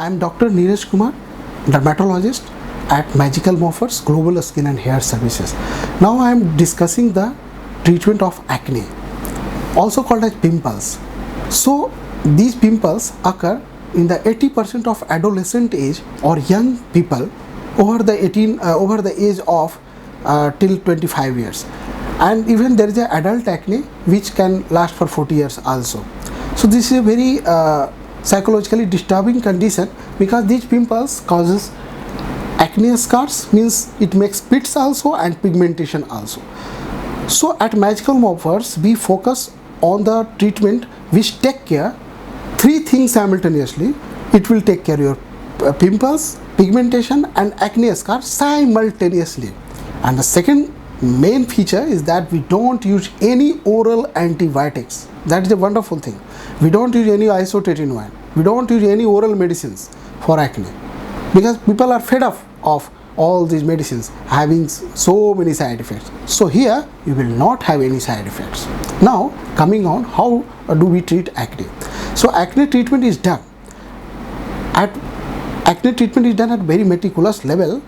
I am Dr. Neeraj Kumar, dermatologist at Magical Morphers Global Skin and Hair Services. Now I am discussing the treatment of acne, also called as pimples. So these pimples occur in the 80% of adolescent age or young people over the age of till 25 years, and even there is a adult acne which can last for 40 years also. So this is a very psychologically disturbing condition, because these pimples causes acne scars, means it makes pits also and pigmentation also. So at Magical Morphers we focus on the treatment which take care three things simultaneously. It will take care of your pimples, pigmentation and acne scars simultaneously. And the second main feature is that we don't use any oral antibiotics. That is a wonderful thing. We don't use any isotretinoin. We don't use any oral medicines for acne, because people are fed up of all these medicines having so many side effects. So here you will not have any side effects. Now coming on, how do we treat acne? So acne treatment is done at very meticulous level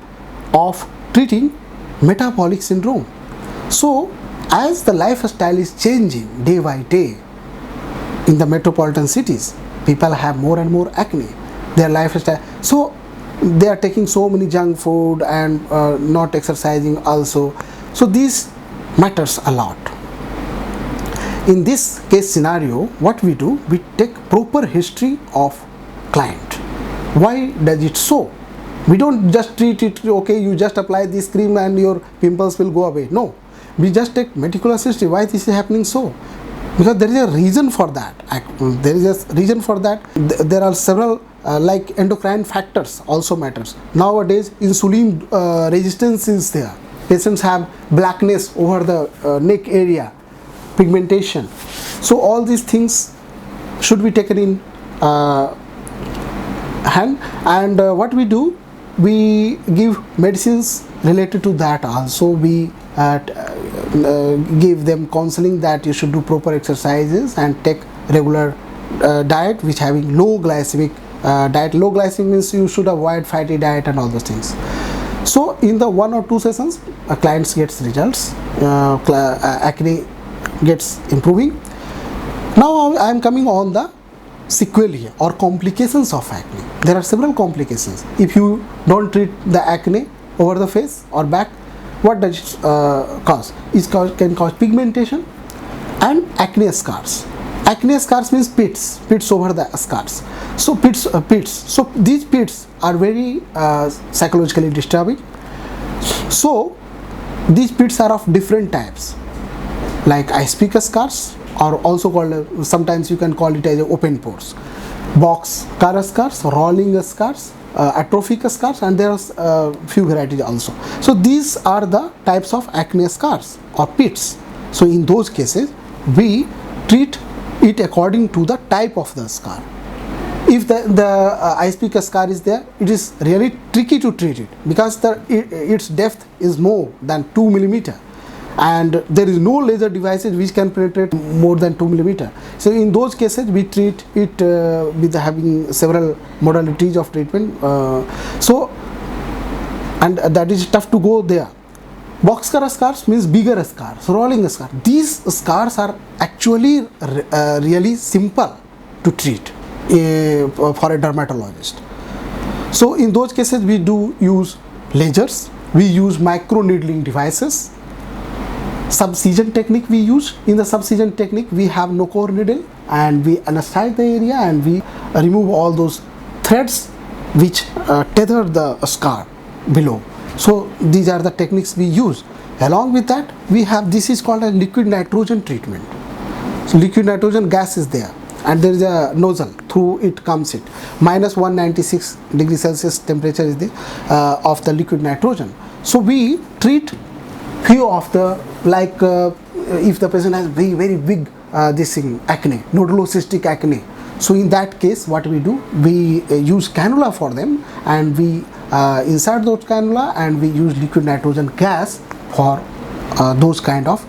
of treating metabolic syndrome. So as the lifestyle is changing day by day in the metropolitan cities, people have more and more acne, their lifestyle, so they are taking so many junk food and not exercising also. So this matters a lot. In this case scenario, what we do, we take proper history of client. Why does it so? We don't just treat it, okay, you just apply this cream and your pimples will go away. No, we just take meticulous history. Why this is happening so? Because there is a reason for that. There are several like endocrine factors also matters. Nowadays insulin resistance is there. Patients have blackness over the neck area, pigmentation. So all these things should be taken in hand, and what we do, we give medicines related to that also. We give them counseling that you should do proper exercises and take regular diet which having low glycemic diet. Low glycemic means you should avoid fatty diet and all those things. So in the 1 or 2 sessions clients gets results, acne gets improving. Now I am coming on the sequelae or complications of acne. There are several complications. If you don't treat the acne over the face or back, what does it cause? It can cause pigmentation and acne scars. Acne scars means pits over the scars. So pits. So these pits are very psychologically disturbing. So these pits are of different types, like ice pick scars, or also called, sometimes you can call it as open pores, box car scars, rolling scars, atrophic scars, and there are few varieties also. So these are the types of acne scars or pits. So in those cases we treat it according to the type of the scar. If the ice pick scar is there, it is really tricky to treat it, because its depth is more than 2 millimeter, and there is no laser devices which can penetrate more than 2 millimeter. So in those cases we treat it with having several modalities of treatment. And that is tough to go there. Boxcar scars means bigger scars, rolling scars. These scars are actually really simple to treat for a dermatologist. So in those cases we do use lasers, we use micro needling devices. Subcision technique we use. In the subcision technique we have no core needle, and we anesthetize the area and we remove all those threads which tether the scar below. So these are the techniques we use. Along with that we have, this is called a liquid nitrogen treatment. So liquid nitrogen gas is there, and there is a nozzle, through it comes it. Minus 196 degrees Celsius temperature is the of the liquid nitrogen. So we treat few of the, like if the patient has very big this thing, acne, nodulocystic acne. So in that case what we do, we use cannula for them, and we insert those cannula and we use liquid nitrogen gas for those kind of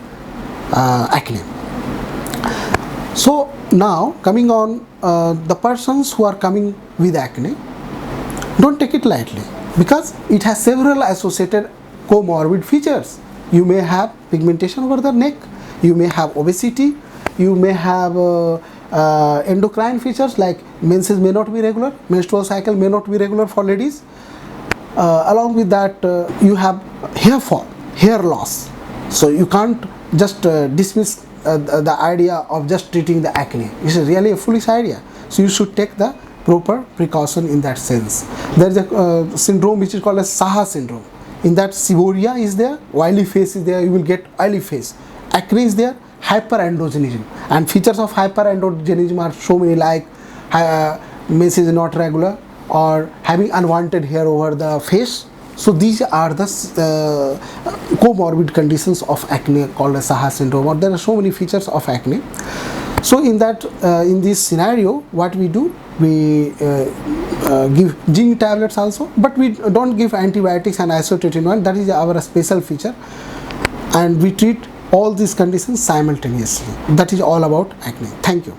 acne. So now coming on the persons who are coming with acne, Don't take it lightly because it has several associated comorbid features. You may have pigmentation over the neck, you may have obesity, you may have endocrine features like menses may not be regular, menstrual cycle may not be regular for ladies. Along with that, you have hair fall, hair loss. So you can't just dismiss the idea of just treating the acne. It's really a foolish idea. So you should take the proper precaution in that sense. There is a syndrome which is called as Saha syndrome. In that, seborrhea is there, oily face is there, you will get oily face. Acne is there, hyperandrogenism. And features of hyperandrogenism are so many, like menses is not regular or having unwanted hair over the face. So these are the comorbid conditions of acne called as Saha syndrome, or there are so many features of acne. So in that, in this scenario, what we do, we give zinc tablets also, but we don't give antibiotics and isotretinoin. That is our special feature, and we treat all these conditions simultaneously. That is all about acne. Thank you.